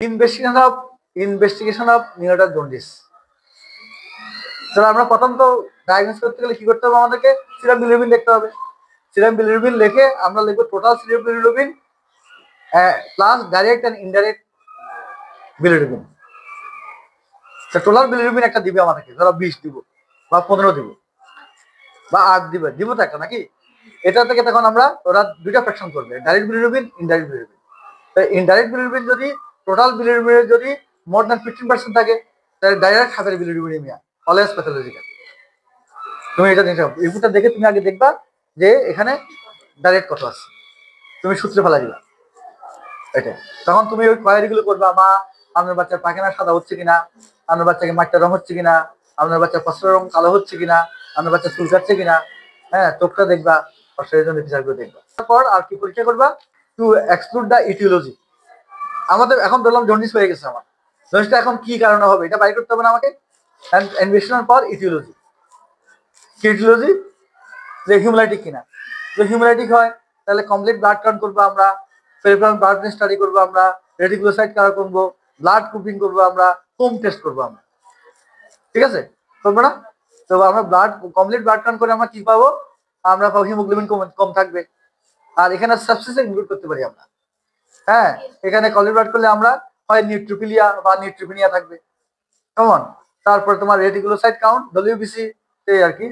Investigation of নিউরোটাল jaundice. তাহলে আমরা প্রথম তো ডায়াগনোস করতে গেলে কি করতে হবে, আমাদেরকে সিরাম বিলিরুবিন দেখতে হবে। সিরাম বিলিরুবিন লিখে আমরা লিখবো total serum bilirubin plus direct and indirect bilirubin. Total bilirubin একটা দিবে আমাদেরকে, ধরো 20 দিব বা 15 দিব বা 8 দিব তো একটা নাকি। এটা থেকে তখন আমরা ওরা দুইটা ফ্র্যাকশন করবে, ডাইরেক্ট বিলিরুবিন, ইনডাইরেক্ট বিলিরুবিন। তো ইনডাইরেক্ট বিলিরুবিন যদি টোটাল বিলিরুবিনের যদি মোর দ্যান 15% থাকে, তাহলে ডাইরেক্ট হাতের বিলিরুবিনিমিয়া, অলওয়েজ প্যাথোলজিক্যাল। তুমি এটা রিপোর্টটা দেখে তুমি আগে দেখবা যে এখানে ডাইরেক্ট কত আছে, তুমি সূত্রে ফেলা দিবা এটা। তখন তুমি ওই কোয়ারিগুলো করবা, মা আপনার বাচ্চার পায়খানা সাদা হচ্ছে কিনা, আপনার বাচ্চাকে মাটির রং হচ্ছে কিনা, আপনার বাচ্চার ফসলের রং কালো হচ্ছে কিনা, আপনার বাচ্চা চুল কাটছে কিনা, হ্যাঁ চোখটা দেখবা, ফসলের জন্য বিচারগুলো দেখবা। তারপর আর কি পরীক্ষা করবা, টু এক্সক্লুড দ্য ইটিওলজি। আমাদের এখন ধরলাম জন্ডিস হয়ে গেছে, আমার জন্ডিসটা এখন কি কারণে হবে এটা বাইর করতে হবে না আমাকে। ইনভেস্টিগেশন পর ইটিওলজি, ইটিওলজি যে হিউম্যালাইটিক কিনা। যদি হিউম্যালাইটিক হয় তাহলে কমপ্লিট ব্লাড কাউন্ট করবো আমরা, পেরিফেরাল ব্লাড স্টাডি করবো আমরা, রেটিকুলোসাইট কাউন্ট করবো, ব্লাড গ্রুপিং করবো আমরা, হোম টেস্ট করবো আমরা, ঠিক আছে করবো না? তো আমরা কমপ্লিট ব্লাড কাউন্ট করে আমরা কি পাবো, আমরা পাবো হিমোগ্লোবিন কম থাকবে। আর এখানে সাবস্টেন্স ইনক্লুড করতে পারি আমরা, হ্যাঁ এখানে কমপ্লিট ব্লাড করলে আমরা হয় নিউট্রোফিলিয়া বা নিউট্রোপিনিয়া থাকবে, কেমন। তারপর তোমার রেটিকুলোসাইট কাউন্ট, ডব্লিউবিসি আর কি,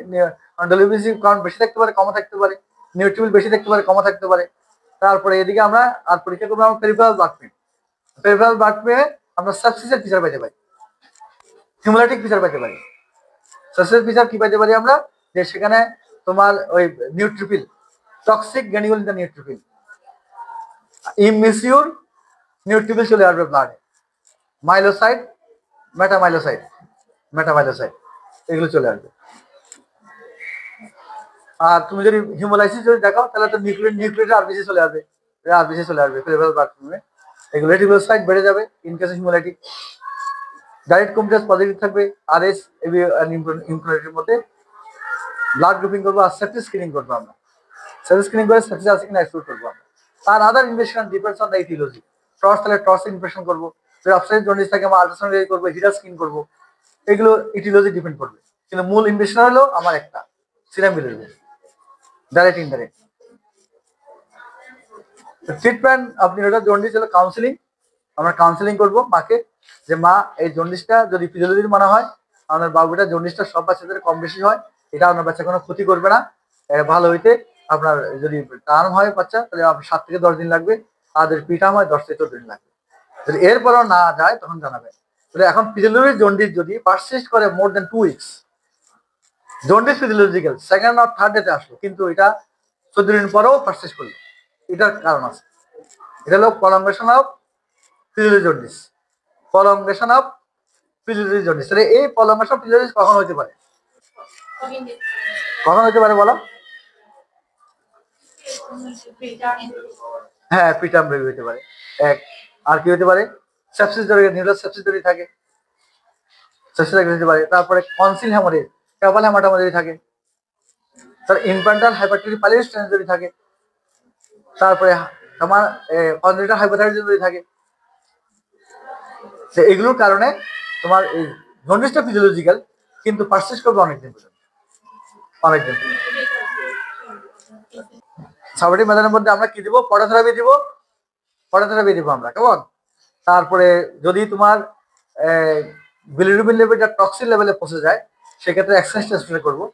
ডব্লিউবিসি কাউন্ট বেশি থাকতে পারে, কমও থাকতে পারে, নিউট্রিবিল বেশি থাকতে পারে, কমও থাকতে পারে। তারপরে এদিকে আমরা আর পরীক্ষা করবো আমরা পেরিফেরাল ব্লাড পেয়ে, পেরিফেরাল ব্লাড পেয়ে আমরা সাবস্টেন্সের ফিচার পাইতে পারি, হিউম্যালাইটিক ফিচার পাইতে পারি। সাবস্টেন্স ফিচার কি পাইতে পারি আমরা, যে সেখানে তোমার ওই নিউট্রিফিল, টক্সিক গ্র্যানিউল ইন দ্য নিউট্রিফিল, ইমিসিউর নিউট্রিফিল চলে আসবে ব্লাডে, মাইলোসাইট, মেটামাইলোসাইট, এগুলো চলে আসবে। আর তুমি যদি হিউম্যালাইসিস যদি দেখাও তাহলে তো নিউক্লিয়েট আরবিসি চলে আসবে, পেরিফেরাল ব্লাড ফিল্মে। এগুলো রেটিকুলোসাইট বেড়ে যাবে in case haemolytic. Direct computer positive থাকবে, আরএস ইনফ্লোরেটির মধ্যে ব্লাড গ্রুপিং করবো আর সেপটিক স্ক্রিনিং করবো আমরা, সেপটিক স্ক্রিনিং করে সেপটিক আছে কিনা এক্সক্লুড করবো আমরা। আর other investigation depends on the aetiology. Torch তাহলে টর্চ ইনভেস্টিগেশন করবো, যদি অপশন জন্ডিস থাকে আমরা আল্ট্রাসাউন্ড করবো, হিটার স্ক্রিন করবো, এগুলো ইটিওলজি ডিপেন্ড করবে। কিন্তু মূল ইনভেস্টিগেশন হলো আমার একটা serum bilirubin, direct indirect. Treatment আপনি ওটা জন্ডিস হলো কাউন্সিলিং, আমরা কাউন্সিলিং করবো মাকে, যে মা এই জন্ডিসটা যদি ফিজিওলজির মনে হয়, আপনার বাবুটা জন্ডিসটা সব বাচ্চাদের কম বেশি হয়, এটা আপনার বাচ্চা কোনো ক্ষতি করবে না, ভালো হইতে আপনার যদি টার্ম হয় বাচ্চা তাহলে 7 থেকে 10 দিন লাগবে, আর যদি পিটার্ম হয় 10 থেকে 14 দিন লাগবে। যদি এরপরও না যায় তখন জানাবে। তাহলে এখন ফিজিওলজি জন্ডিস যদি পারসিস্ট করে মোর দেন 2 উইকস, জন্ডিস ফিজিওলজিক্যাল সেকেন্ড আর থার্ড ডেতে আসলো কিন্তু এটা 14 দিন পরেও পারসিস্ট করলো, এটার কারণ আছে। এটা হলো prolongation of physiology jaundice, prolongation of physiology jaundice. তাহলে এই প্রলঙ্গেশন অফ ফিজিওলজি কখন হতে পারে, বলো? হ্যাঁ প্রিটার্ম বেবি হতে পারে এক। আর কি হতে পারে, সেপসিস যদি নিউরোস সেপসিস যদি থাকে, সেপসিস হতে পারে। তারপরে কনসিল হ্যামারেজ, ক্যাপাল হ্যামাটোমা যদি থাকে, তার ইনফ্যান্টাল হাইপারট্রফি পাইলোরিস যদি থাকে, তারপরে তোমার কনজেনিটাল হাইপোথাইরয়েডিজম যদি থাকে, এগুলোর কারণে তোমার এই জন্ডিসটা ফিজিওলজিক্যাল কিন্তু পারসিস্ট করবে অনেকদিন পর্যন্ত, অনেকদিন। সাবরেটিভ মেথডের মধ্যে আমরা কি দিব, পটোথেরাপি দিব আমরা, কেমন। তারপরে যদি তোমার বিলিরুবিন লেভেলটা টক্সিন লেভেলে পৌঁছে যায় সেক্ষেত্রে এক্সচেঞ্জ টেস্ট করবো।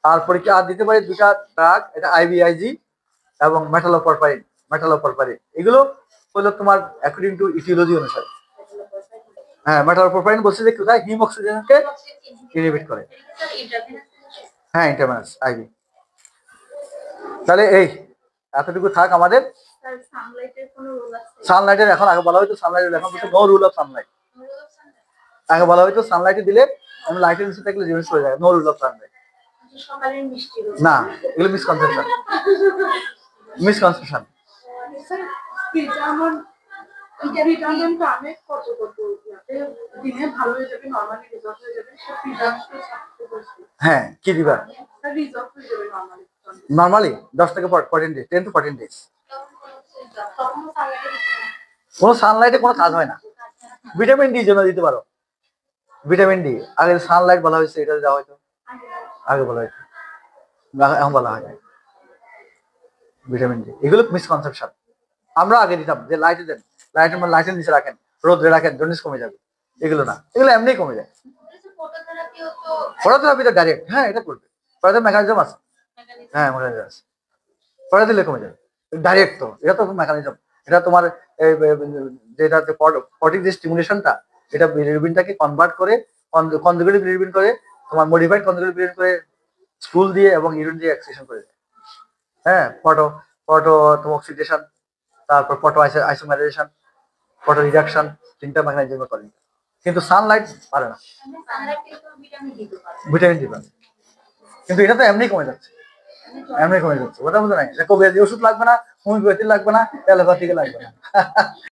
আর পরীক্ষা আর দিতে পারি দুটা ড্রাগ, এটা আইভিআইজি এবং মেটালোপরপারিন। এগুলো হলো তোমার অ্যাকর্ডিং টু ইটিওলজি অনুসারে। হ্যাঁ মেটালোপরপারিন বলছে যে কোথায় হিম অক্সিজেনকে ইনহিবিট করে, হ্যাঁ ইন্টারভেনাস আইভি। তাহলে এই এতটুকু থাক আমাদের। সানলাইটের এখন আগে বলা হয়তো সানলাইটের, এখন বলছে নো রুল অফ সানলাইট। আগে বলা হয়তো সানলাইটে দিলে আমি লাইটের নিচে থাকলে জিনিস হয়ে যায়, নো রুল অফ সানলাইট। না এগুলো মিসকনসেপশন। হ্যাঁ কি দিবা নর্মালি 10 থেকে 14 ডেজ, 10 to 14 ডেজ। কোনো সানলাইটে কোনো কাজ হয় না। ভিটামিন ডি জন্য দিতে পারো, ভিটামিন ডি আগে সানলাইট বলা হয়েছে, এটা দেওয়া হয়তো আগে বলা হয়তো, এখন বলা হয় না। ভিটামিন ডি এগুলো মিসকনসেপশন। আমরা আগে দিতাম যে লাইটে দেন, লাইটের নিচে রাখেন, রোদে রাখেন, জন্ডিস কমে যাবে। এগুলো না, এগুলো এমনি কমে যায়। ফটোথেরাপি তো ডাইরেক্ট, হ্যাঁ এটা করবে, ফটোথেরাপি মেকানিজম আছে, হ্যাঁ মেকানিজম আছে, ফটো দিলে কমে যাবে ডাইরেক্ট। তো এটা তো মেকানিজম, এটা তোমার যেটা পটিক যে স্টিমুলেশনটা, এটা বিলিরুবিনটাকে কনভার্ট করে, কনজুগেটিভ বিলিরুবিন করে, তোমার মডিফাইড কনজুগেটিভ বিলিরুবিন করে স্টুল দিয়ে এবং ইউরিন দিয়ে এক্সক্রিশন করে দেয়। হ্যাঁ ফটো অক্সিডেশন, তারপর ফটো আইসোমারাইজেশন, ফটো রিডাকশন, তিনটা মেকানিজম করে। কিন্তু সানলাইট পারে না, ভিটামিন ডি পারে। কিন্তু এটা তো এমনি কমে যাচ্ছে, এমনি কমে যাচ্ছে, ওটা মধ্যে নাই কবিরাজি ওষুধ লাগবে না, হোমিওপ্যাথি লাগবে না, অ্যালোপ্যাথিকে লাগবে না।